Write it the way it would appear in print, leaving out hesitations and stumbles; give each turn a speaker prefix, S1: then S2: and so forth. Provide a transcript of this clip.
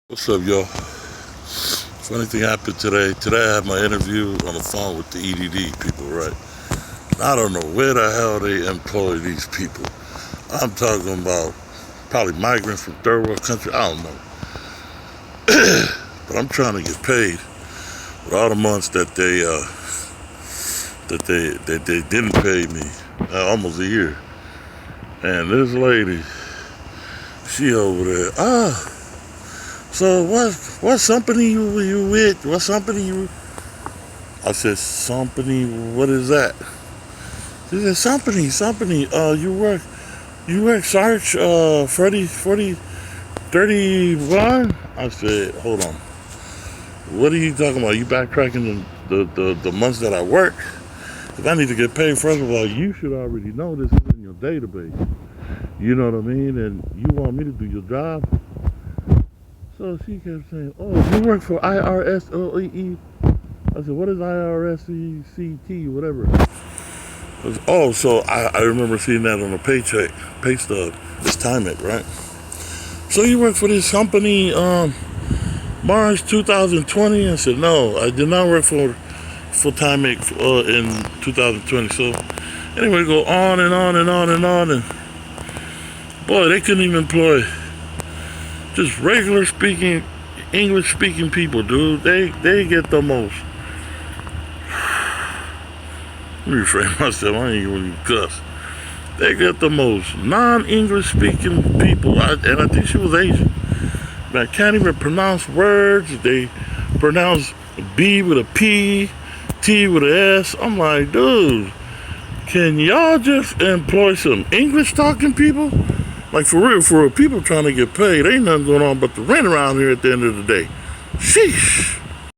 S1: What's up, y'all? Funny thing happened today. Today I had my interview on the phone with the EDD people, right? I don't know where the hell they employ these people. I'm talking about probably migrants from third world country. I don't know. But I'm trying to get paid with all the months that they didn't pay me, almost a year. And this lady, she over there, so what company you with? What company you? I said, company, what is that? She said, company, you work Sarge, Freddie, 31? I said, hold on. What are you talking about? You backtracking the months that I work? If I need to get paid, first of all, you should already know this is in your database. You know what I mean? And you want me to do your job? So she kept saying, oh, you work for IRSOEE? I said, what is IRSECT, whatever? I was, oh, so I remember seeing that on a pay stub. It's time it, right? So you work for this company, March 2020? I said, no, I did not work for Time in 2020. So anyway, go on and on and on and on. And boy, they couldn't even employ just regular speaking, English speaking people, dude. They get the most. Let me refrain myself, I ain't really cuss. They get the most non-English speaking people, and I think she was Asian. But I can't even pronounce words. They pronounce B with a P, T with an S. I'm like, dude, can y'all just employ some English talking people? Like for real, people trying to get paid. Ain't nothing going on but the rent around here at the end of the day. Sheesh.